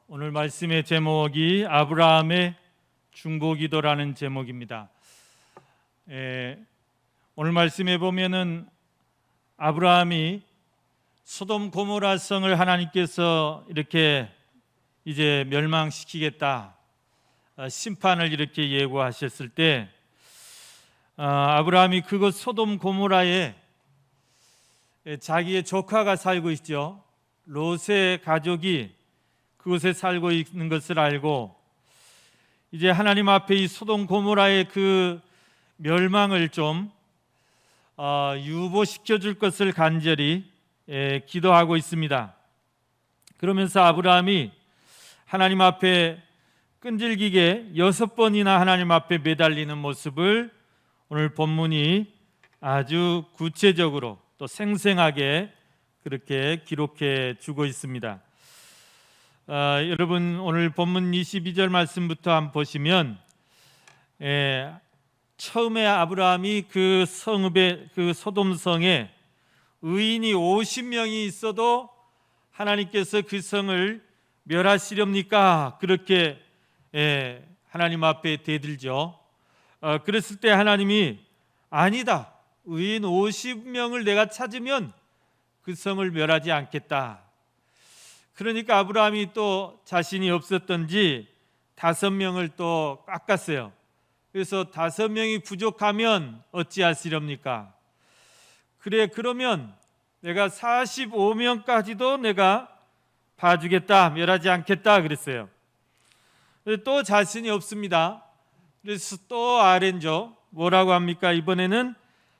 오늘 말씀의 제목이 아브라함의 중보기도라는 제목입니다. 오늘 말씀에 보면은 아브라함이 소돔 고모라 성을 하나님께서 이렇게 이제 멸망시키겠다, 심판을 이렇게 예고하셨을 때 아브라함이 그곳 소돔 고모라에 자기의 조카가 살고 있죠. 롯의 가족이 그곳에 살고 있는 것을 알고 이제 하나님 앞에 이 소돔 고모라의 그 멸망을 좀 유보시켜 줄 것을 간절히 기도하고 있습니다. 그러면서 아브라함이 하나님 앞에 끈질기게 6번이나 하나님 앞에 매달리는 모습을 오늘 본문이 아주 구체적으로 또 생생하게 그렇게 기록해 주고 있습니다. 여러분 오늘 본문 22절 말씀부터 한번 보시면 처음에 아브라함이 그 성읍에 그 소돔성에 의인이 50명이 있어도 하나님께서 그 성을 멸하시렵니까? 그렇게 하나님 앞에 대들죠. 그랬을 때 하나님이 아니다, 의인 50명을 내가 찾으면 그 성을 멸하지 않겠다. 그러니까 아브라함이 또 자신이 없었던지 5명을 또 깎았어요. 그래서 5명이 부족하면 어찌하시렵니까? 그래, 그러면 내가 45명까지도 내가 봐주겠다, 멸하지 않겠다 그랬어요. 또 자신이 없습니다. 그래서 또 아렌죠. 뭐라고 합니까? 이번에는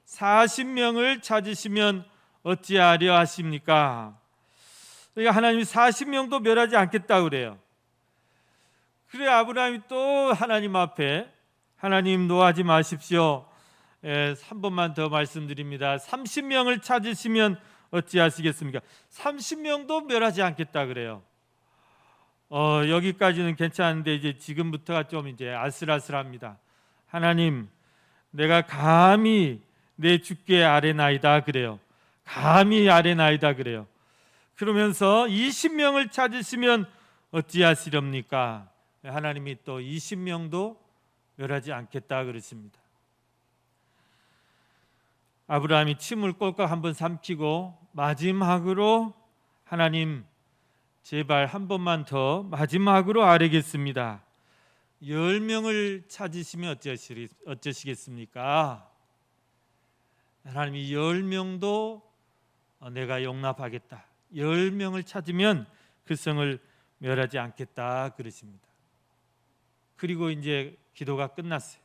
40명을 찾으시면 어찌하려 하십니까? 그러니까 하나님이 40명도 멸하지 않겠다 그래요. 그래 아브라함이 또 하나님 앞에 하나님 노하지 마십시오. 3번만 더 말씀드립니다. 30명을 찾으시면 어찌하시겠습니까? 30명도 멸하지 않겠다 그래요. 여기까지는 괜찮은데 이제 지금부터가 좀 이제 아슬아슬합니다. 하나님, 내가 감히 내 주께 아뢰나이다 그래요. 감히 아뢰나이다 그래요. 그러면서 20명을 찾으시면 어찌하시렵니까? 하나님이 또 20명도 멸하지 않겠다 그러십니다. 아브라함이 침을 꼴깍 한번 삼키고 마지막으로 하나님 제발 한 번만 더 마지막으로 아뢰겠습니다. 10명을 찾으시면 어쩌시겠습니까? 하나님이 10명도 내가 용납하겠다. 10명을 찾으면 그 성을 멸하지 않겠다 그러십니다. 그리고 이제 기도가 끝났어요.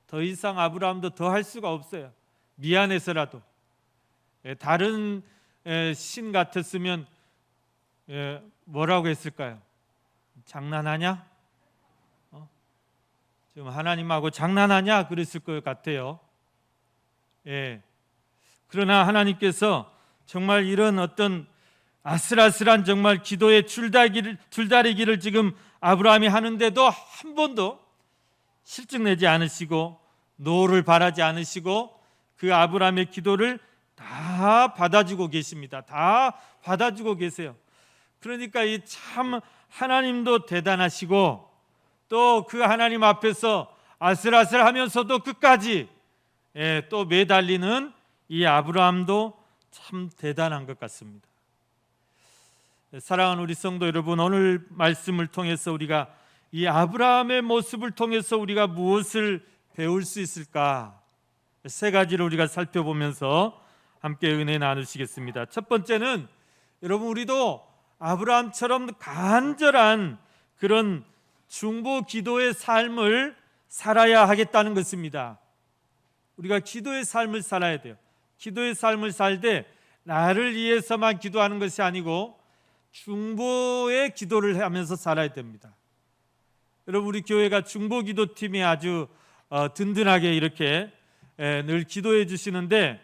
더 이상 아브라함도 더 할 수가 없어요. 미안해서라도. 다른 신 같았으면 뭐라고 했을까요? 장난하냐? 지금 하나님하고 장난하냐? 그랬을 것 같아요. 그러나 하나님께서 정말 이런 어떤 아슬아슬한 정말 기도의 줄다리기를 지금 아브라함이 하는데도 한 번도 실증내지 않으시고 노를 바라지 않으시고 그 아브라함의 기도를 다 받아주고 계십니다. 다 받아주고 계세요. 그러니까 이 참 하나님도 대단하시고 또 그 하나님 앞에서 아슬아슬하면서도 끝까지 또 매달리는 이 아브라함도 참 대단한 것 같습니다. 사랑하는 우리 성도 여러분, 오늘 말씀을 통해서 우리가 이 아브라함의 모습을 통해서 우리가 무엇을 배울 수 있을까? 3가지를 우리가 살펴보면서 함께 은혜 나누시겠습니다. 첫 번째는 여러분 우리도 아브라함처럼 간절한 그런 중보 기도의 삶을 살아야 하겠다는 것입니다. 우리가 기도의 삶을 살아야 돼요. 기도의 삶을 살 때 나를 위해서만 기도하는 것이 아니고 중보의 기도를 하면서 살아야 됩니다. 여러분 우리 교회가 중보기도팀이 아주 든든하게 이렇게 늘 기도해 주시는데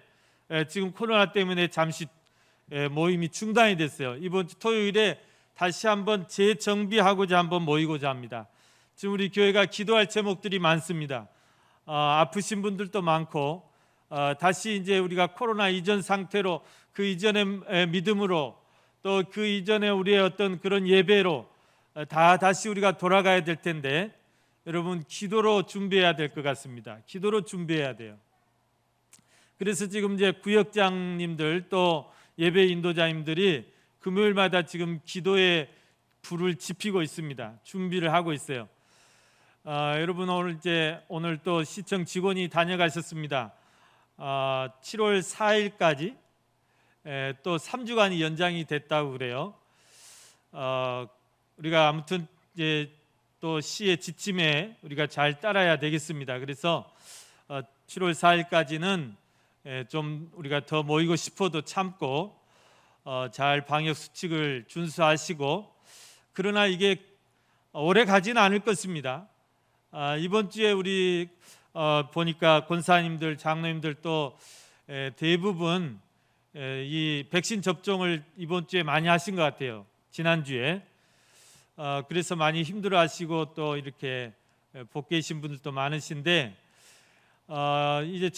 지금 코로나 때문에 잠시 모임이 중단이 됐어요. 이번 주 토요일에 다시 한번 재정비하고자 한번 모이고자 합니다. 지금 우리 교회가 기도할 제목들이 많습니다. 아프신 분들도 많고 다시 이제 우리가 코로나 이전 상태로 그 이전의 믿음으로 또 그 이전에 우리의 어떤 그런 예배로 다시 우리가 돌아가야 될 텐데, 여러분 기도로 준비해야 될 것 같습니다. 기도로 준비해야 돼요. 그래서 지금 이제 구역장님들 또 예배 인도자님들이 금요일마다 지금 기도의 불을 지피고 있습니다. 준비를 하고 있어요. 여러분 오늘 또 시청 직원이 다녀가셨습니다. 7월 4일까지 또 3주간이 연장이 됐다고 그래요. 우리가 아무튼 이제 또 시의 지침에 우리가 잘 따라야 되겠습니다. 그래서 7월 4일까지는 좀 우리가 더 모이고 싶어도 참고 잘 방역 수칙을 준수하시고, 그러나 이게 오래 가지는 않을 것입니다. 이번 주에 우리 보니까 권사님들, 장로님들 또 대부분 이 백신 접종을 이번 주에 많이 하신 것 같아요. 지난주에. 그래서 많이 힘들어하시고 또 이렇게 복귀하신 분들도 많으신데, 이제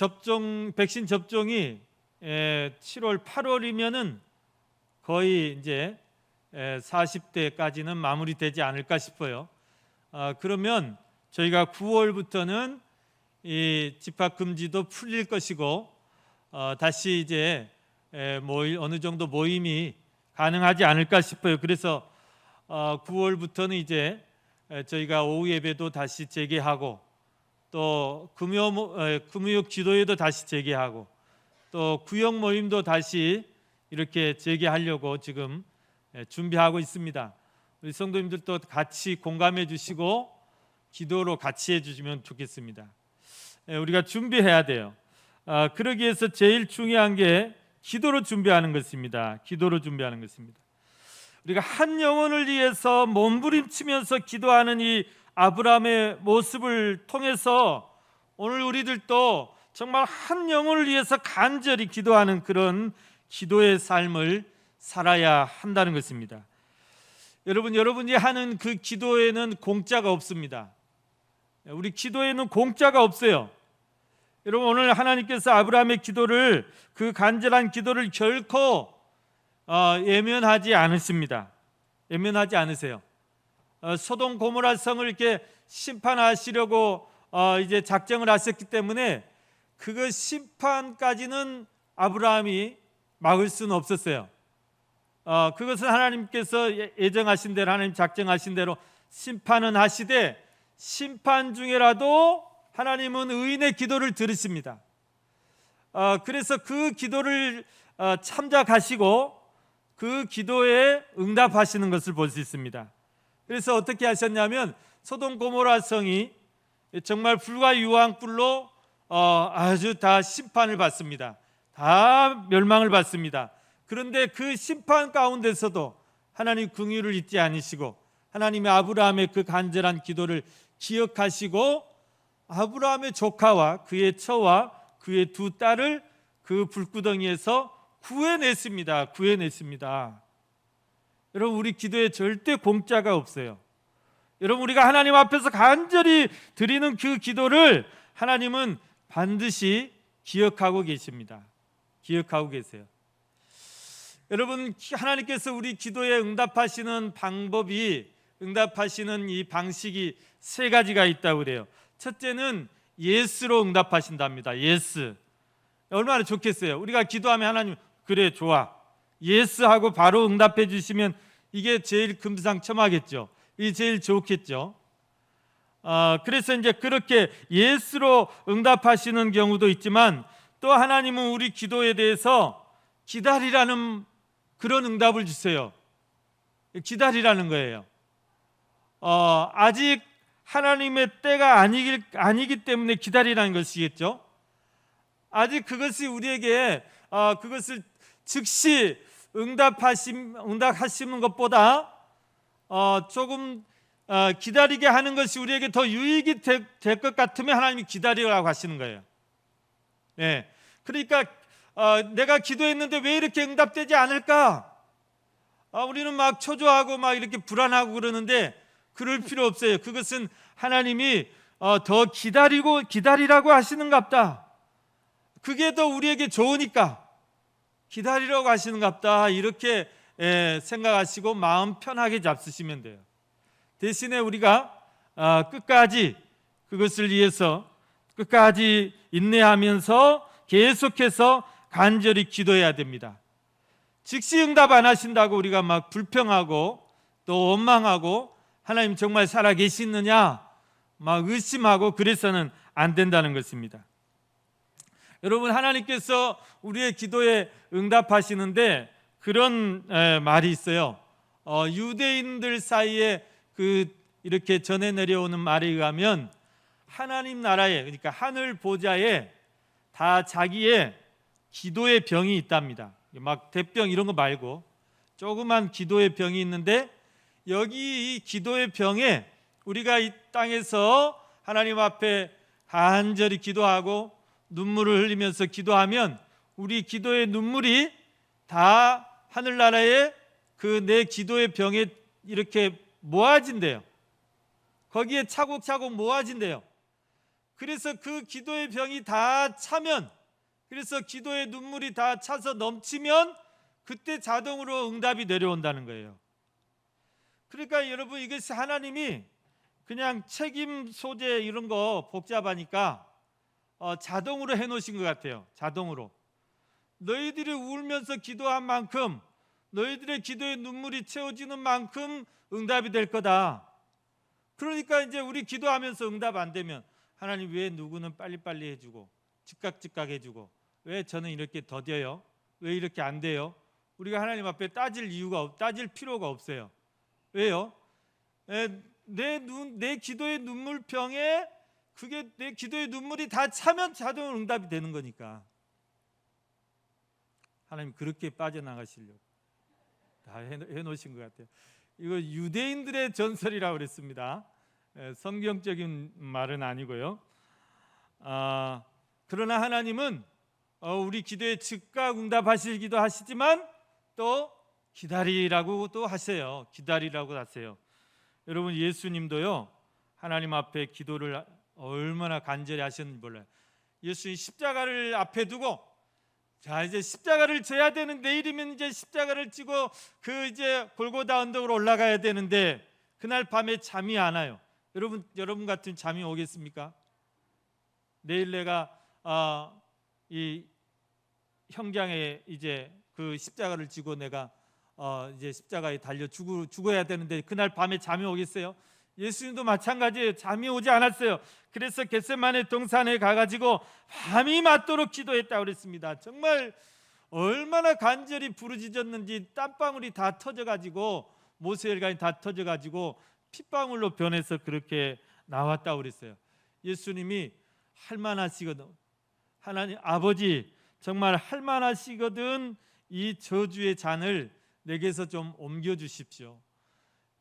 백신 접종이 7월, 8월이면은 거의 이제 40대까지는 마무리되지 않을까 싶어요. 그러면 저희가 9월부터는 이 집합 금지도 풀릴 것이고, 다시 이제 어느 정도 모임이 가능하지 않을까 싶어요. 그래서 9월부터는 이제 저희가 오후 예배도 다시 재개하고, 또 금요 기도회도 다시 재개하고, 또 구역 모임도 다시 이렇게 재개하려고 지금 준비하고 있습니다. 우리 성도님들도 같이 공감해 주시고 기도로 같이 해주시면 좋겠습니다. 우리가 준비해야 돼요. 그러기 위해서 제일 중요한 게 기도로 준비하는 것입니다. 기도로 준비하는 것입니다. 우리가 한 영혼을 위해서 몸부림치면서 기도하는 이 아브라함의 모습을 통해서 오늘 우리들도 정말 한 영혼을 위해서 간절히 기도하는 그런 기도의 삶을 살아야 한다는 것입니다. 여러분이 하는 그 기도에는 공짜가 없습니다. 우리 기도에는 공짜가 없어요. 여러분, 오늘 하나님께서 아브라함의 기도를, 그 간절한 기도를 결코 예면하지 않으십니다. 예면하지 않으세요. 소돔 고모라 성을 이렇게 심판하시려고 이제 작정을 하셨기 때문에 그 심판까지는 아브라함이 막을 수는 없었어요. 그것은 하나님께서 예정하신 대로, 하나님 작정하신 대로 심판은 하시되, 심판 중에라도 하나님은 의인의 기도를 들으십니다. 그래서 그 기도를 참작하시고 그 기도에 응답하시는 것을 볼 수 있습니다. 그래서 어떻게 하셨냐면, 소돔 고모라 성이 정말 불과 유황불로 아주 다 심판을 받습니다. 다 멸망을 받습니다. 그런데 그 심판 가운데서도 하나님 긍휼을 잊지 않으시고, 하나님의 아브라함의 그 간절한 기도를 기억하시고, 아브라함의 조카와 그의 처와 그의 두 딸을 그 불구덩이에서 구해냈습니다. 여러분, 우리 기도에 절대 공짜가 없어요. 여러분, 우리가 하나님 앞에서 간절히 드리는 그 기도를 하나님은 반드시 기억하고 계십니다. 기억하고 계세요. 여러분, 하나님께서 우리 기도에 응답하시는 방법이, 응답하시는 이 방식이 세 가지가 있다고 그래요. 첫째는 예스로 응답하신답니다. 예스. 얼마나 좋겠어요. 우리가 기도하면 하나님, 그래, 좋아, 예스 하고 바로 응답해 주시면 이게 제일 금상첨화겠죠. 이게 제일 좋겠죠. 그래서 이제 그렇게 예스로 응답하시는 경우도 있지만, 또 하나님은 우리 기도에 대해서 기다리라는 그런 응답을 주세요. 기다리라는 거예요. 아직 하나님의 때가 아니기 때문에 기다리라는 것이겠죠. 아직 그것이 우리에게 그것을 즉시 응답하시는 것보다 조금 기다리게 하는 것이 우리에게 더 유익이 될 것 같으면 하나님이 기다리라고 하시는 거예요. 네. 그러니까 내가 기도했는데 왜 이렇게 응답되지 않을까? 우리는 막 초조하고 막 이렇게 불안하고 그러는데, 그럴 필요 없어요. 그것은 하나님이 더 기다리라고 하시는갑다. 그게 더 우리에게 좋으니까 기다리라고 하시는갑다. 이렇게 생각하시고 마음 편하게 잡수시면 돼요. 대신에 우리가 끝까지 그것을 위해서 끝까지 인내하면서 계속해서 간절히 기도해야 됩니다. 즉시 응답 안 하신다고 우리가 막 불평하고 또 원망하고 하나님 정말 살아 계시느냐 막 의심하고 그래서는 안 된다는 것입니다. 여러분, 하나님께서 우리의 기도에 응답하시는데 그런 말이 있어요. 유대인들 사이에 이렇게 전해 내려오는 말에 의하면 하나님 나라에, 그러니까 하늘 보좌에 다 자기의 기도의 병이 있답니다. 막 대병 이런 거 말고 조그만 기도의 병이 있는데 여기 이 기도의 병에 우리가 이 땅에서 하나님 앞에 간절히 기도하고 눈물을 흘리면서 기도하면 우리 기도의 눈물이 다 하늘나라에 그 내 기도의 병에 이렇게 모아진대요. 거기에 차곡차곡 모아진대요. 그래서 그 기도의 병이 다 차면, 그래서 기도의 눈물이 다 차서 넘치면 그때 자동으로 응답이 내려온다는 거예요. 그러니까 여러분, 이것이 하나님이 그냥 책임 소재 이런 거 복잡하니까 자동으로 해놓으신 것 같아요. 자동으로 너희들이 울면서 기도한 만큼, 너희들의 기도의 눈물이 채워지는 만큼 응답이 될 거다. 그러니까 이제 우리 기도하면서 응답 안 되면 하나님 왜 누구는 빨리빨리 해주고 즉각 해주고 왜 저는 이렇게 더뎌요? 왜 이렇게 안 돼요? 우리가 하나님 앞에 따질 필요가 없어요. 왜요? 내 기도의 눈물병에 그게 내 기도의 눈물이 다 차면 자동으로 응답이 되는 거니까. 하나님 그렇게 빠져나가시려고 다 해놓으신 것 같아요. 이거 유대인들의 전설이라고 그랬습니다. 성경적인 말은 아니고요. 그러나 하나님은 우리 기도에 즉각 응답하시기도 하시지만 또 기다리라고 또 하세요. 기다리라고 하세요. 여러분, 예수님도요 하나님 앞에 기도를 얼마나 간절히 하셨는지 몰라요. 예수님 십자가를 앞에 두고 자 이제 십자가를 져야 되는, 내일이면 이제 십자가를 지고 그 이제 골고다 언덕으로 올라가야 되는데 그날 밤에 잠이 안 와요. 여러분 같은 잠이 오겠습니까? 내일 내가 이 형장에 이제 그 십자가를 지고 내가 이제 십자가에 달려 죽어야 되는데 그날 밤에 잠이 오겠어요? 예수님도 마찬가지예요. 잠이 오지 않았어요. 그래서 겟세마네 동산에 가가지고 밤이 맞도록 기도했다고 그랬습니다. 정말 얼마나 간절히 부르짖었는지 땀방울이 다 터져가지고 모세혈관이 다 터져가지고 핏방울로 변해서 그렇게 나왔다고 그랬어요. 예수님이 할만하시거든. 하나님 아버지 정말 할만하시거든 이 저주의 잔을 내게서 좀 옮겨주십시오.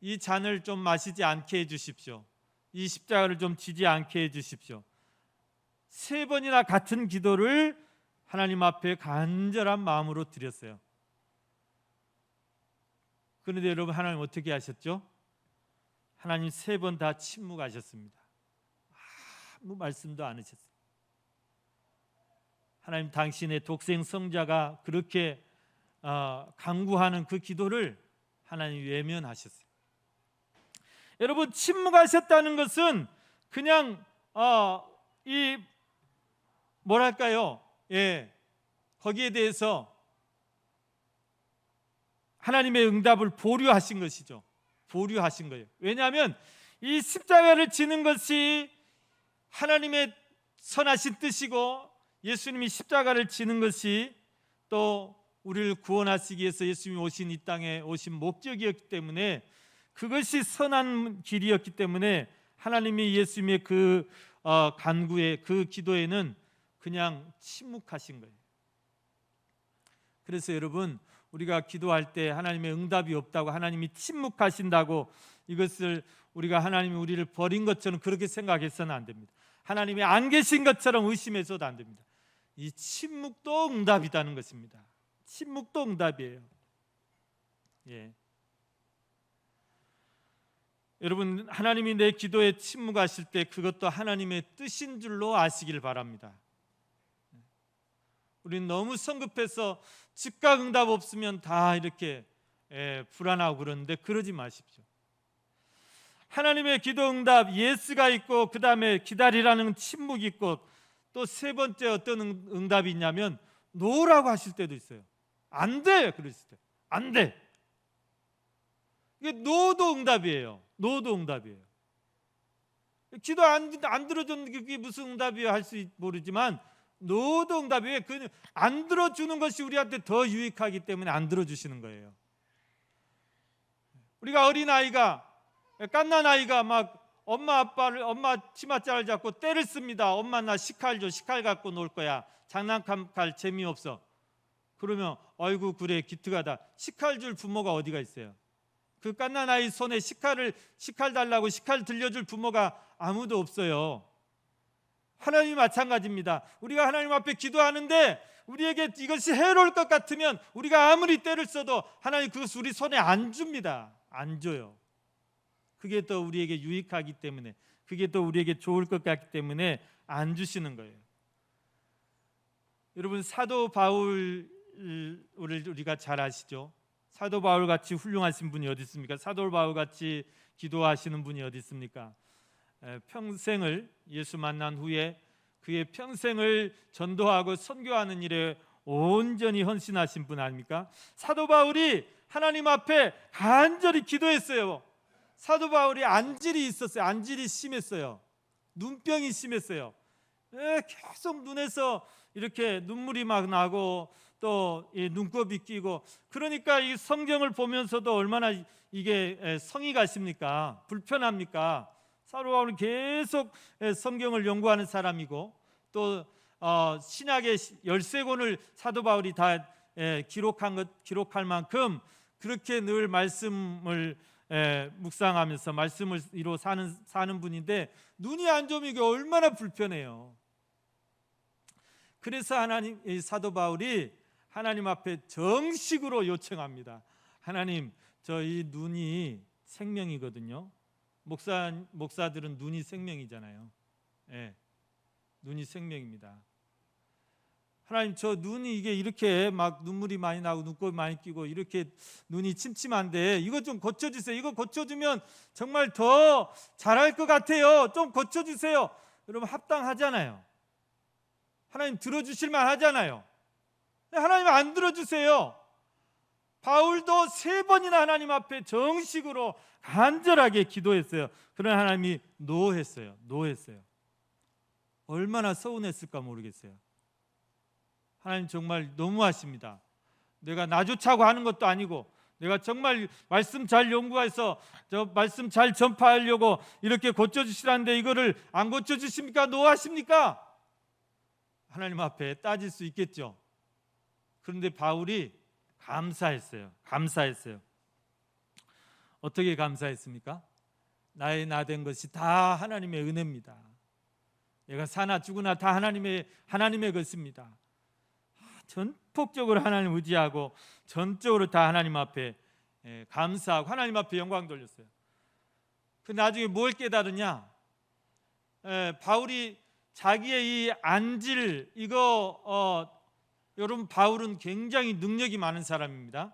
이 잔을 좀 마시지 않게 해주십시오. 이 십자가를 좀 지지 않게 해주십시오. 3번이나 같은 기도를 하나님 앞에 간절한 마음으로 드렸어요. 그런데 여러분, 하나님 어떻게 하셨죠? 하나님 3번 다 침묵하셨습니다. 아무 말씀도 안 하셨어요. 하나님 당신의 독생 성자가 그렇게 간구하는 그 기도를 하나님 외면하셨어요. 여러분, 침묵하셨다는 것은 그냥 이 뭐랄까요? 거기에 대해서 하나님의 응답을 보류하신 것이죠. 보류하신 거예요. 왜냐하면 이 십자가를 지는 것이 하나님의 선하신 뜻이고 예수님이 십자가를 지는 것이 또 우리를 구원하시기 위해서 예수님이 오신 이 땅에 오신 목적이었기 때문에, 그것이 선한 길이었기 때문에 하나님이 예수님의 그 간구에, 그 기도에는 그냥 침묵하신 거예요. 그래서 여러분, 우리가 기도할 때 하나님의 응답이 없다고, 하나님이 침묵하신다고 이것을 우리가 하나님이 우리를 버린 것처럼 그렇게 생각해서는 안 됩니다. 하나님이 안 계신 것처럼 의심해서도 안 됩니다. 이 침묵도 응답이라는 것입니다. 침묵도 응답이에요. 여러분, 하나님이 내 기도에 침묵하실 때 그것도 하나님의 뜻인 줄로 아시길 바랍니다. 우리는 너무 성급해서 즉각 응답 없으면 다 이렇게 불안하고 그러는데 그러지 마십시오. 하나님의 기도 응답, 예스가 있고 그 다음에 기다리라는 침묵이 있고 또 세 번째 어떤 응답이 있냐면 노라고 하실 때도 있어요. 안 돼! 그러실 때 안 돼! 이게 노도 응답이에요. 노도 응답이에요. 기도 안 들어주는 게 무슨 응답이에요 할수 모르지만 노도 응답이에요. 안 들어주는 것이 우리한테 더 유익하기 때문에 안 들어주시는 거예요. 우리가 어린아이가 갓난 아이가 막 엄마 치맛자를 잡고 때를 씁니다. 엄마 나 식칼 줘. 식칼 갖고 놀 거야. 장난감 재미없어. 그러면 아이고 그래 기특하다. 식칼 줄 부모가 어디가 있어요? 그 갓난 아이 손에 식칼 달라고 식칼 들려줄 부모가 아무도 없어요. 하나님이 마찬가지입니다. 우리가 하나님 앞에 기도하는데 우리에게 이것이 해로울 것 같으면 우리가 아무리 때를 써도 하나님 그것을 우리 손에 안 줍니다. 안 줘요. 그게 또 우리에게 유익하기 때문에, 그게 또 우리에게 좋을 것 같기 때문에 안 주시는 거예요. 여러분, 사도 바울을 우리가 잘 아시죠? 사도 바울 같이 훌륭하신 분이 어디 있습니까? 사도 바울 같이 기도하시는 분이 어디 있습니까? 평생을 예수 만난 후에 그의 평생을 전도하고 선교하는 일에 온전히 헌신하신 분 아닙니까? 사도 바울이 하나님 앞에 간절히 기도했어요. 사도 바울이 안질이 있었어요. 안질이 심했어요. 눈병이 심했어요. 계속 눈에서 이렇게 눈물이 막 나고 또 눈곱이 끼고, 그러니까 이 성경을 보면서도 얼마나 이게 성이 가십니까? 불편합니까? 사도 바울은 계속 성경을 연구하는 사람이고 또 신약의 13권을 사도 바울이 다 기록할 만큼 그렇게 늘 말씀을 묵상하면서 말씀을 이로 사는 분인데 눈이 안 좋으면 이게 얼마나 불편해요. 그래서 사도 바울이 하나님 앞에 정식으로 요청합니다. 하나님, 저 이 눈이 생명이거든요. 목사들은 눈이 생명이잖아요. 눈이 생명입니다. 하나님, 저 눈이 이게 이렇게 막 눈물이 많이 나고 눈곱이 많이 끼고 이렇게 눈이 침침한데 이거 좀 고쳐주세요. 이거 고쳐주면 정말 더 잘할 것 같아요. 좀 고쳐주세요. 여러분, 합당하잖아요. 하나님 들어주실 만 하잖아요. 하나님 안 들어주세요. 바울도 3번이나 하나님 앞에 정식으로 간절하게 기도했어요. 그러나 하나님이 노했어요. 얼마나 서운했을까 모르겠어요. 하나님 정말 너무하십니다. 내가 나조차고 하는 것도 아니고 내가 정말 말씀 잘 연구해서 저 말씀 잘 전파하려고 이렇게 고쳐주시라는데 이거를 안 고쳐주십니까? 노하십니까? 하나님 앞에 따질 수 있겠죠. 그런데 바울이 감사했어요. 어떻게 감사했습니까? 나의 나 된 것이 다 하나님의 은혜입니다. 내가 사나 죽으나 다 하나님의 것입니다. 전폭적으로 하나님 의지하고 전적으로 다 하나님 앞에 감사하고 하나님 앞에 영광 돌렸어요. 그 나중에 뭘 깨달으냐? 바울이 자기의 이 안질 여러분, 바울은 굉장히 능력이 많은 사람입니다.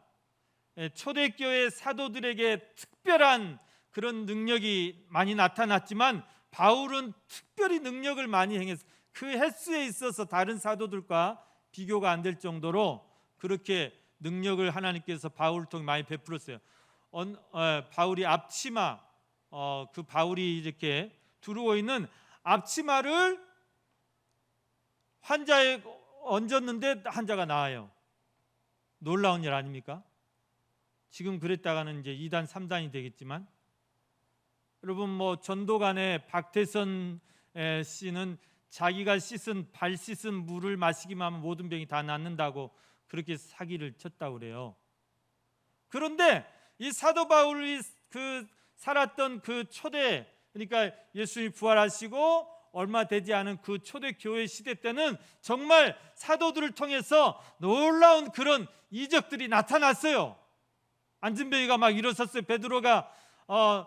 초대교회 사도들에게 특별한 그런 능력이 많이 나타났지만 바울은 특별히 능력을 많이 행했어요. 그 횟수에 있어서 다른 사도들과 비교가 안 될 정도로 그렇게 능력을 하나님께서 바울을 통해 많이 베풀었어요. 바울이 앞치마, 그 바울이 이렇게 두르고 있는 앞치마를 환자에 얹었는데 환자가 나아요. 놀라운 일 아닙니까? 지금 그랬다가는 이제 2단, 3단이 되겠지만, 여러분, 뭐 전도간에 박태선 씨는 자기가 발 씻은 물을 마시기만 하면 모든 병이 다 낫는다고 그렇게 사기를 쳤다고 그래요. 그런데 이 사도 바울이 살았던 그 초대, 그러니까 예수님이 부활하시고 얼마 되지 않은 그 초대교회 시대 때는 정말 사도들을 통해서 놀라운 그런 이적들이 나타났어요. 안진뱅이가 막 일어섰어요. 베드로가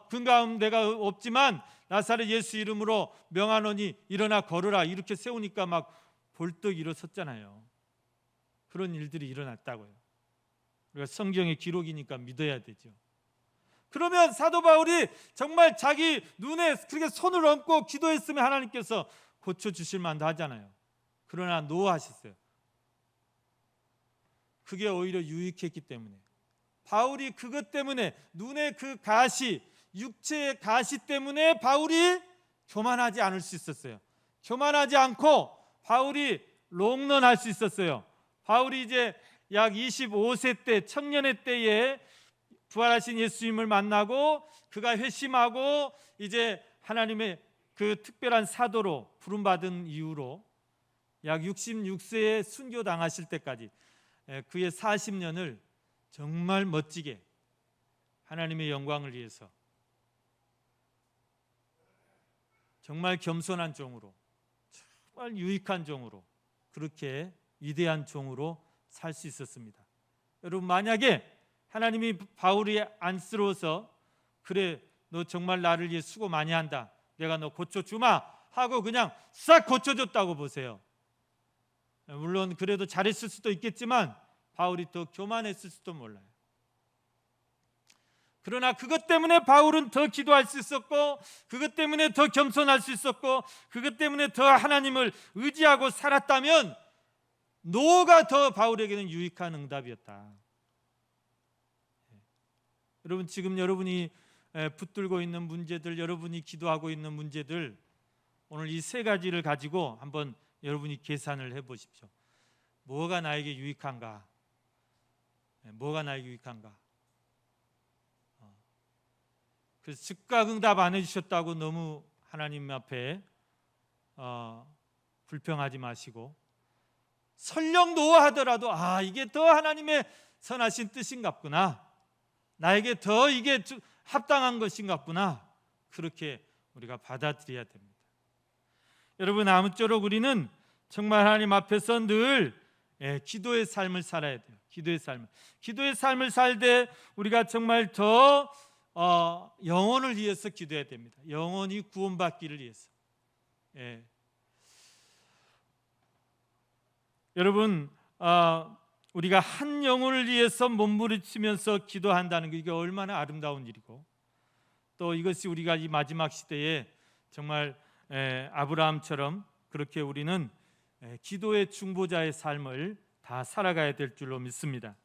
근가음 내가 없지만 나사렛 예수 이름으로 명하노니 일어나 걸으라 이렇게 세우니까 막 벌떡 일어섰잖아요. 그런 일들이 일어났다고요. 우리가 성경의 기록이니까 믿어야 되죠. 그러면 사도 바울이 정말 자기 눈에 그렇게 손을 얹고 기도했으면 하나님께서 고쳐주실 만도 하잖아요. 그러나 노하셨어요. 그게 오히려 유익했기 때문에, 바울이 그것 때문에, 눈의 그 가시, 육체의 가시 때문에 바울이 교만하지 않을 수 있었어요. 교만하지 않고 바울이 롱런할 수 있었어요. 바울이 이제 약 25세 때, 청년의 때에 부활하신 예수님을 만나고 그가 회심하고 이제 하나님의 그 특별한 사도로 부름받은 이후로 약 66세에 순교당하실 때까지 그의 40년을 정말 멋지게 하나님의 영광을 위해서 정말 겸손한 종으로, 정말 유익한 종으로, 그렇게 위대한 종으로 살 수 있었습니다. 여러분, 만약에 하나님이 바울이 안쓰러워서 그래 너 정말 나를 위해 수고 많이 한다, 내가 너 고쳐주마 하고 그냥 싹 고쳐줬다고 보세요. 물론 그래도 잘했을 수도 있겠지만 바울이 더 교만했을 수도 몰라요. 그러나 그것 때문에 바울은 더 기도할 수 있었고, 그것 때문에 더 겸손할 수 있었고, 그것 때문에 더 하나님을 의지하고 살았다면 노가 더 바울에게는 유익한 응답이었다. 여러분, 지금 여러분이 붙들고 있는 문제들, 여러분이 기도하고 있는 문제들, 오늘 이 세 가지를 가지고 한번 여러분이 계산을 해보십시오. 뭐가 나에게 유익한가? 뭐가 나에게 유익한가? 그래서 즉각 응답 안 해주셨다고 너무 하나님 앞에 불평하지 마시고, 설령 노하더라도 이게 더 하나님의 선하신 뜻인갑구나, 나에게 더 이게 합당한 것인갑구나, 그렇게 우리가 받아들여야 됩니다. 여러분, 아무쪼록 우리는 정말 하나님 앞에서 늘 기도의 삶을 살아야 돼요. 기도의 삶을 살 때 우리가 정말 더 영혼을 위해서 기도해야 됩니다. 영혼이 구원받기를 위해서. 여러분, 우리가 한 영혼을 위해서 몸부림치면서 기도한다는 게 이게 얼마나 아름다운 일이고, 또 이것이 우리가 이 마지막 시대에 정말 아브라함처럼 그렇게 우리는 기도의 중보자의 삶을 다 살아가야 될 줄로 믿습니다.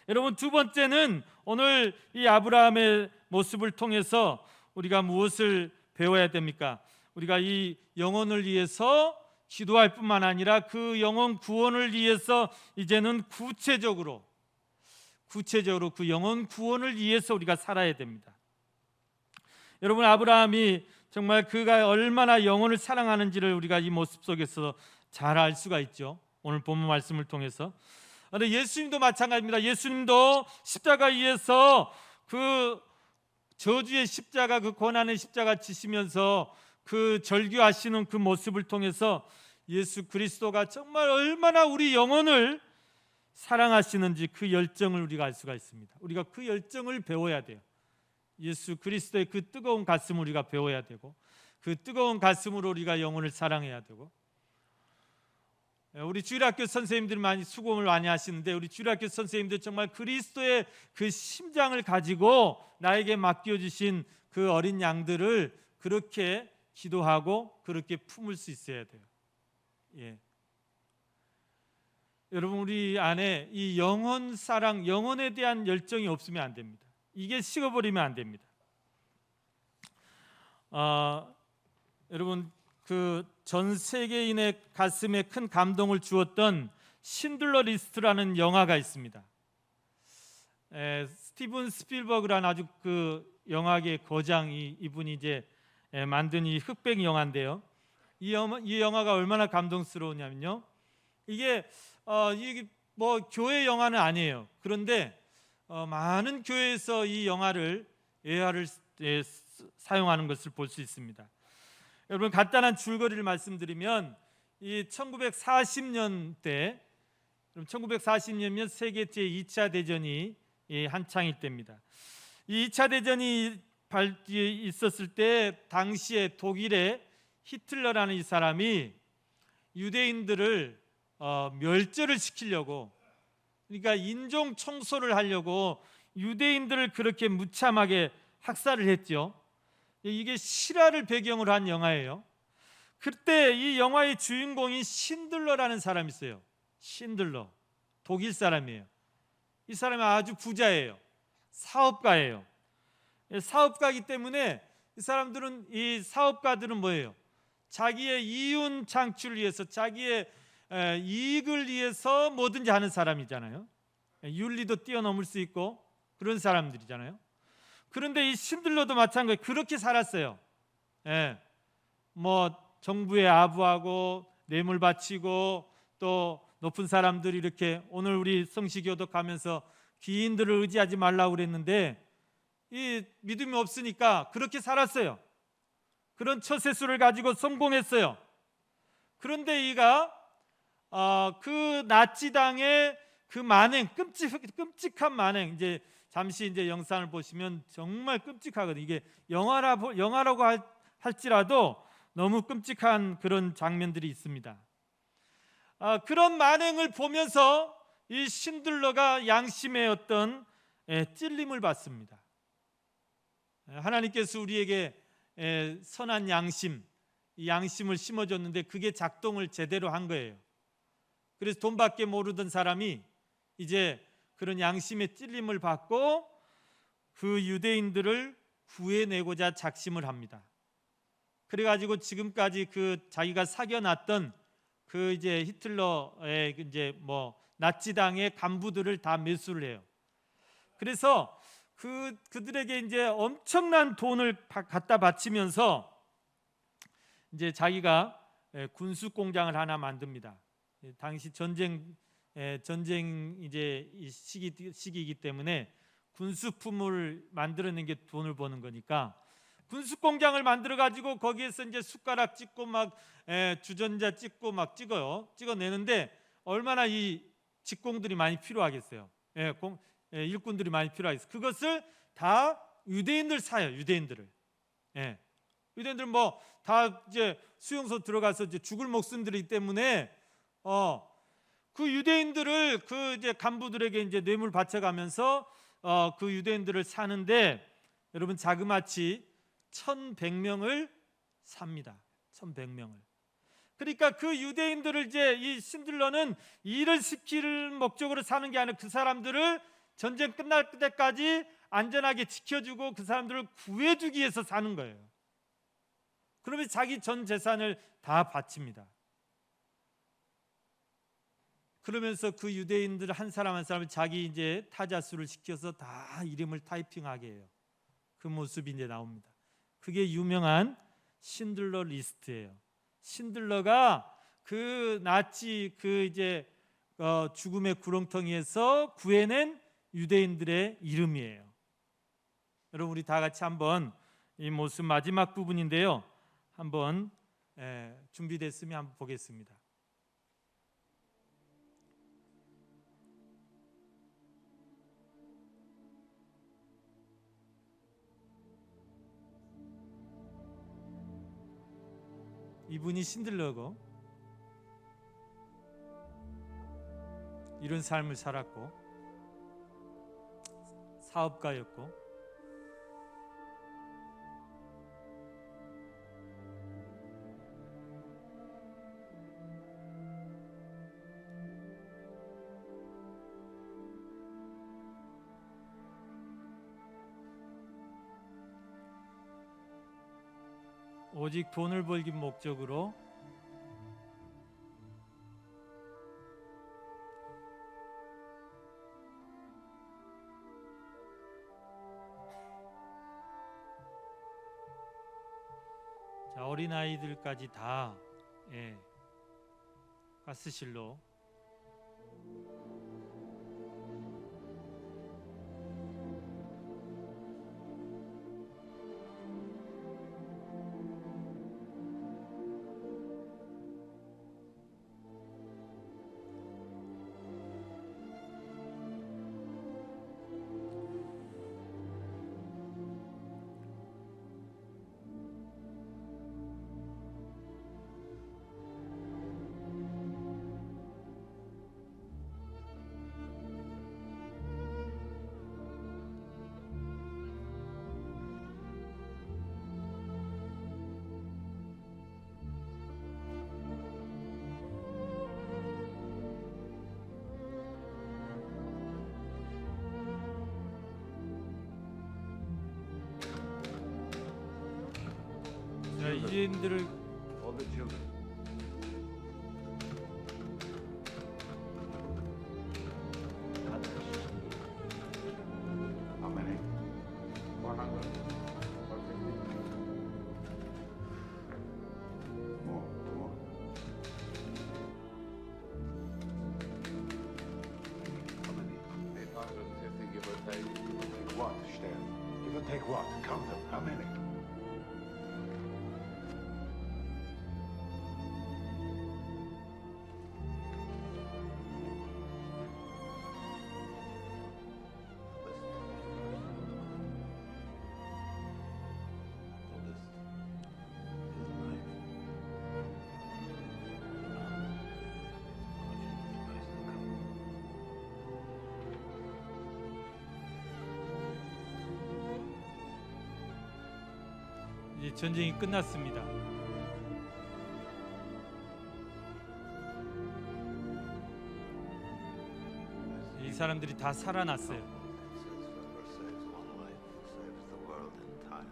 여러분, 두 번째는 오늘 이 아브라함의 모습을 통해서 우리가 무엇을 배워야 됩니까? 우리가 이 영혼을 위해서 기도할 뿐만 아니라 그 영혼 구원을 위해서 이제는 구체적으로 그 영혼 구원을 위해서 우리가 살아야 됩니다. 여러분, 아브라함이 정말 그가 얼마나 영혼을 사랑하는지를 우리가 이 모습 속에서 잘 알 수가 있죠. 오늘 본문 말씀을 통해서. 그런데 예수님도 마찬가지입니다. 예수님도 십자가 위에서 그 저주의 십자가, 그 고난의 십자가 지시면서 그 절규하시는 그 모습을 통해서 예수 그리스도가 정말 얼마나 우리 영혼을 사랑하시는지 그 열정을 우리가 알 수가 있습니다. 우리가 그 열정을 배워야 돼요. 예수 그리스도의 그 뜨거운 가슴을 우리가 배워야 되고, 그 뜨거운 가슴으로 우리가 영혼을 사랑해야 되고, 우리 주일학교 선생님들 많이 수고를 많이 하시는데, 우리 주일학교 선생님들 정말 그리스도의 그 심장을 가지고 나에게 맡겨주신 그 어린 양들을 그렇게 기도하고 그렇게 품을 수 있어야 돼요. 여러분, 우리 안에 이 영혼 사랑, 영혼에 대한 열정이 없으면 안 됩니다. 이게 식어버리면 안 됩니다. 여러분, 그 전 세계인의 가슴에 큰 감동을 주었던 신들러 리스트라는 영화가 있습니다. 스티븐 스필버그라는 아주 그 영화계의 거장이, 이분이 이제 만든 이 흑백 영화인데요. 이 영화가 얼마나 감동스러우냐면요, 이게 뭐 교회 영화는 아니에요. 그런데 많은 교회에서 이 영화를 예화를 사용하는 것을 볼 수 있습니다. 여러분, 간단한 줄거리를 말씀드리면, 이 1940년대, 1940년이면 세계 제2차 대전이 한창일 때입니다. 이 2차 대전이 있었을 때 당시에 독일의 히틀러라는 이 사람이 유대인들을 멸절을 시키려고 그러니까 인종 청소를 하려고 유대인들을 그렇게 무참하게 학살을 했죠. 이게 실화를 배경으로 한 영화예요. 그때 이 영화의 주인공이 신들러라는 사람이 있어요. 신들러, 독일 사람이에요. 이 사람이 아주 부자예요. 사업가예요. 사업가이기 때문에 이 사업가들은 뭐예요? 자기의 이윤 창출을 위해서, 자기의 이익을 위해서 뭐든지 하는 사람이잖아요. 윤리도 뛰어넘을 수 있고 그런 사람들이잖아요. 그런데 이 신들러도 마찬가지, 그렇게 살았어요. 뭐 정부에 아부하고 뇌물 바치고, 또 높은 사람들이 이렇게, 오늘 우리 성시교도 가면서 귀인들을 의지하지 말라고 그랬는데 이 믿음이 없으니까 그렇게 살았어요. 그런 처세술을 가지고 성공했어요. 그런데 이가 그 나치당의 그 만행, 끔찍한 만행, 이제 잠시 이제 영상을 보시면 정말 끔찍하거든요. 이게 영화라고 할지라도 너무 끔찍한 그런 장면들이 있습니다. 그런 만행을 보면서 이 신들러가 양심의 어떤 찔림을 받습니다. 하나님께서 우리에게 선한 양심, 이 양심을 심어줬는데 그게 작동을 제대로 한 거예요. 그래서 돈밖에 모르던 사람이 이제 그런 양심의 찔림을 받고 그 유대인들을 구해내고자 작심을 합니다. 그래가지고 지금까지 그 자기가 사겨놨던 그 이제 히틀러의 이제 뭐 나치당의 간부들을 다 매수를 해요. 그래서 그들에게 이제 엄청난 돈을 갖다 바치면서 이제 자기가 군수 공장을 하나 만듭니다. 당시 전쟁 이제 시기이기 때문에 군수품을 만들어낸 게 돈을 버는 거니까 군수 공장을 만들어 가지고 거기에서 이제 숟가락 찍고 막 주전자 찍고 막 찍어내는데 얼마나 이 직공들이 많이 필요하겠어요. 일꾼들이 많이 필요하겠어요. 그것을 다 유대인들 사요. 유대인들 뭐 다 이제 수용소 들어가서 이제 죽을 목숨들이기 때문에 그 유대인들을 그 이제 간부들에게 이제 뇌물 바쳐가면서 그 유대인들을 사는데, 여러분 자그마치 1,100명을 삽니다. 1,100명을. 그러니까 그 유대인들을 이제 이 신들러는 일을 시킬 목적으로 사는 게 아니라 그 사람들을 전쟁 끝날 때까지 안전하게 지켜주고 그 사람들을 구해주기 위해서 사는 거예요. 그러면 자기 전 재산을 다 바칩니다. 그러면서 그 유대인들 한 사람 한 사람을 자기 이제 타자수를 시켜서 다 이름을 타이핑하게 해요. 그 모습이 이제 나옵니다. 그게 유명한 신들러 리스트예요. 신들러가 그 나치 그 이제 죽음의 구렁텅이에서 구해낸 유대인들의 이름이에요. 여러분 우리 다 같이 한번 이 모습 마지막 부분인데요. 한번 준비됐으면 한번 보겠습니다. 이분이 신들러고 이런 삶을 살았고 사업가였고 오직 돈을 벌기 목적으로 어린아이들까지 다 가스실로 이주인들을 All the children. How many? 100 or 50? More. How many? 850, give or take. What, Stern? Give or take what? Count them. How many? 이제 전쟁이 끝났습니다. 이 사람들이 다 살아났어요. Saves one life, saves the world entire.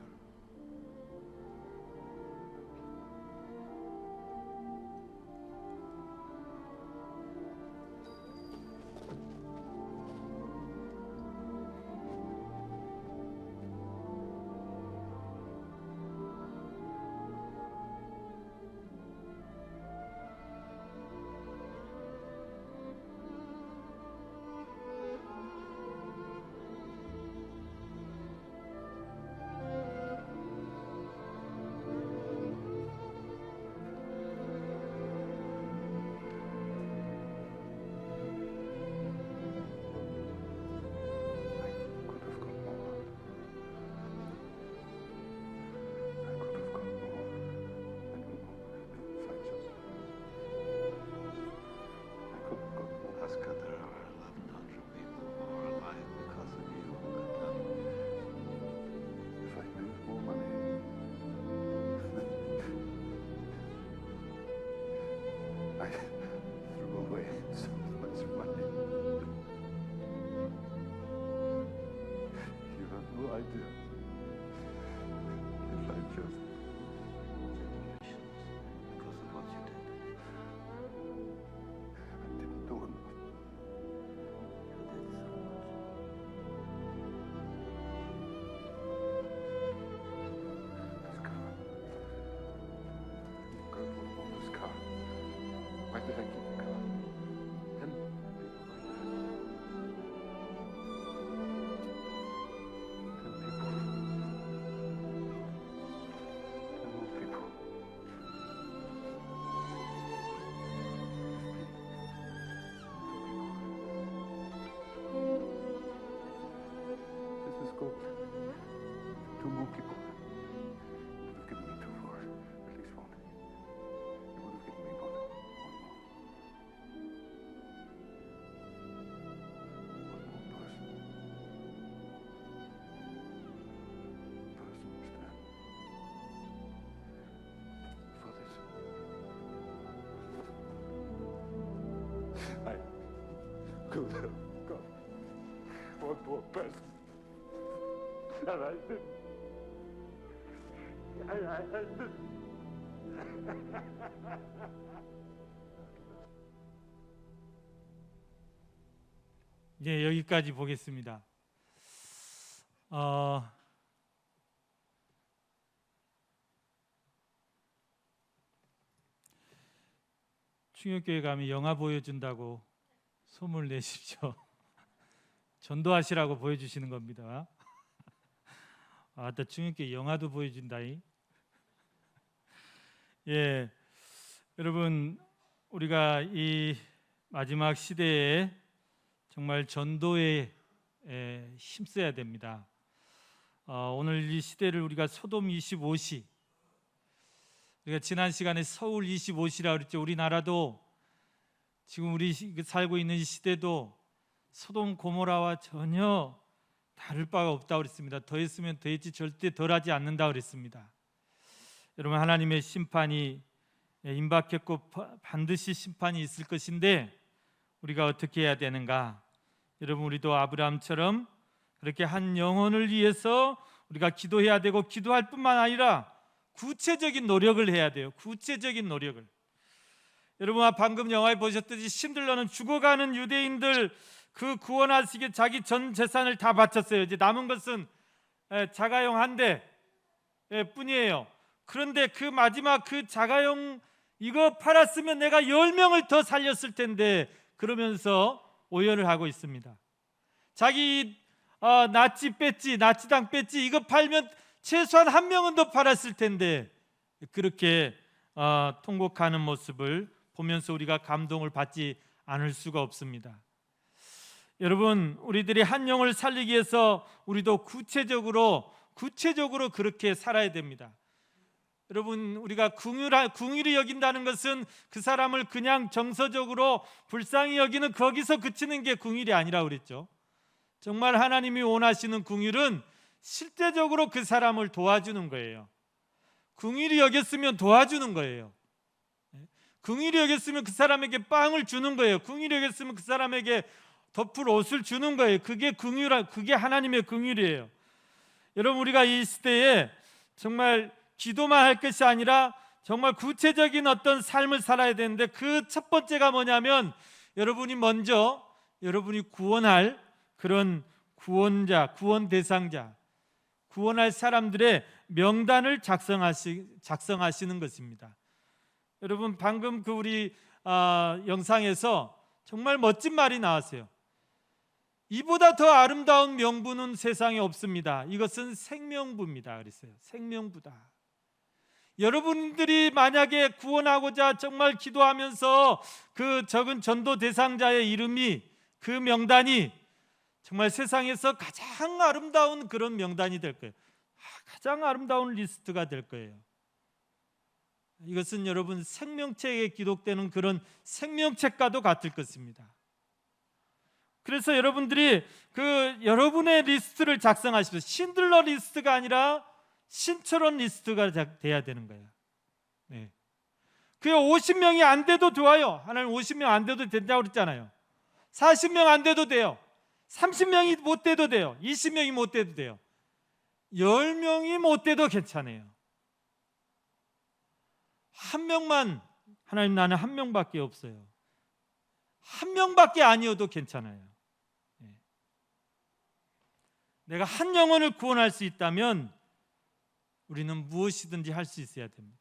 Alaska, there are 1,100 people who are alive because of you, but if I made more money, I threw away so much money. You have no idea. If I just because of what you did. I didn't do enough. You did so much. This car. Good for this car. Why did I keep the car? Then people like that. Then people. Then more people. This is good. Two more people. You would have given me 2 for it. At least one. You would have given me one. One more. One more person. Person, Stan. For this. I could have got one more person. And I didn't. I didn't. 이제 여기까지 보겠습니다. 충격교회 가면 영화 보여준다고 소문을 내십시오. 전도하시라고 보여주시는 겁니다. 또 충격교회 영화도 보여준다이. 예, 여러분, 우리가 이 마지막 시대에 정말 전도에 힘써야 됩니다. 오늘 이 시대를 우리가 소돔 25시, 우리가 지난 시간에 서울 25시라 그랬죠. 우리나라도 지금 우리 살고 있는 이 시대도 소돔 고모라와 전혀 다를 바가 없다고 그랬습니다. 더했으면 더했지 절대 덜하지 않는다고 그랬습니다. 여러분, 하나님의 심판이 임박했고 반드시 심판이 있을 것인데 우리가 어떻게 해야 되는가? 여러분, 우리도 아브라함처럼 그렇게 한 영혼을 위해서 우리가 기도해야 되고, 기도할 뿐만 아니라 구체적인 노력을 해야 돼요. 구체적인 노력을. 여러분 방금 영화에 보셨듯이 신들러는 죽어가는 유대인들 그 구원하시기 자기 전 재산을 다 바쳤어요. 이제 남은 것은 자가용 한 대 뿐이에요. 그런데 그 마지막 그 자가용 이거 팔았으면 내가 10명을 더 살렸을 텐데 그러면서 오열을 하고 있습니다. 자기 나치당 배지 이거 팔면 최소한 1명은 더 팔았을 텐데 그렇게 통곡하는 모습을 보면서 우리가 감동을 받지 않을 수가 없습니다. 여러분 우리들이 한 영을 살리기 위해서 우리도 구체적으로 그렇게 살아야 됩니다. 여러분 우리가 긍휼히 여긴다는 것은 그 사람을 그냥 정서적으로 불쌍히 여기는 거기서 그치는 게 긍휼이 아니라 그랬죠. 정말 하나님이 원하시는 긍휼은 실제적으로 그 사람을 도와주는 거예요. 긍휼히 여겼으면 도와주는 거예요. 긍휼히 여겼으면 그 사람에게 빵을 주는 거예요. 긍휼히 여겼으면 그 사람에게 덮을 옷을 주는 거예요. 그게 그게 하나님의 긍휼이에요. 여러분 우리가 이 시대에 정말 기도만 할 것이 아니라 정말 구체적인 어떤 삶을 살아야 되는데 그 첫 번째가 뭐냐면 여러분이 먼저 여러분이 구원할 그런 구원자, 구원 대상자, 구원할 사람들의 명단을 작성하시는 것입니다. 여러분 방금 그 우리 영상에서 정말 멋진 말이 나왔어요. 이보다 더 아름다운 명부는 세상에 없습니다. 이것은 생명부입니다. 그랬어요. 생명부다. 여러분들이 만약에 구원하고자 정말 기도하면서 그 적은 전도 대상자의 이름이 그 명단이 정말 세상에서 가장 아름다운 그런 명단이 될 거예요. 가장 아름다운 리스트가 될 거예요. 이것은 여러분 생명책에 기록되는 그런 생명책과도 같을 것입니다. 그래서 여러분들이 그 여러분의 리스트를 작성하십시오. 신들러 리스트가 아니라 신처럼 리스트가 돼야 되는 거예요. 네. 그 50명이 안 돼도 좋아요. 하나님 50명 안 돼도 된다고 그랬잖아요. 40명 안 돼도 돼요. 30명이 못 돼도 돼요. 20명이 못 돼도 돼요. 10명이 못 돼도 괜찮아요. 한 명만, 하나님 나는 한 명밖에 없어요. 한 명밖에 아니어도 괜찮아요. 내가 한 영혼을 구원할 수 있다면 우리는 무엇이든지 할 수 있어야 됩니다.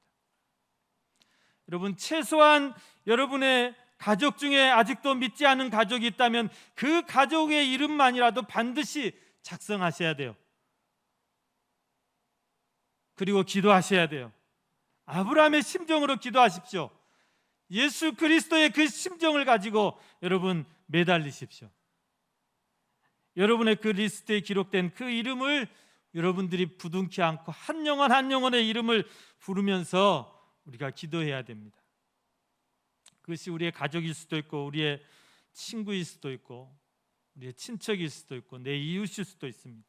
여러분 최소한 여러분의 가족 중에 아직도 믿지 않은 가족이 있다면 그 가족의 이름만이라도 반드시 작성하셔야 돼요. 그리고 기도하셔야 돼요. 아브라함의 심정으로 기도하십시오. 예수 그리스도의 그 심정을 가지고 여러분 매달리십시오. 여러분의 그 리스트에 기록된 그 이름을 여러분들이 부둥키 않고 한 영혼 한 영혼의 이름을 부르면서 우리가 기도해야 됩니다. 그것이 우리의 가족일 수도 있고 우리의 친구일 수도 있고 우리의 친척일 수도 있고 내 이웃일 수도 있습니다.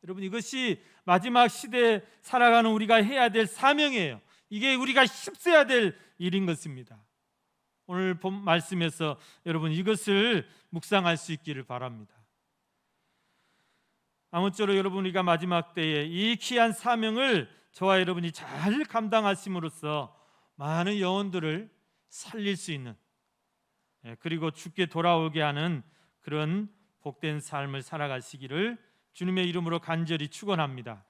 여러분 이것이 마지막 시대에 살아가는 우리가 해야 될 사명이에요. 이게 우리가 힘써야 될 일인 것입니다. 오늘 본 말씀에서 여러분 이것을 묵상할 수 있기를 바랍니다. 아무쪼록 여러분 우리가 마지막 때에 이 귀한 사명을 저와 여러분이 잘 감당하심으로써 많은 영혼들을 살릴 수 있는 그리고 주께 돌아오게 하는 그런 복된 삶을 살아가시기를 주님의 이름으로 간절히 축원합니다.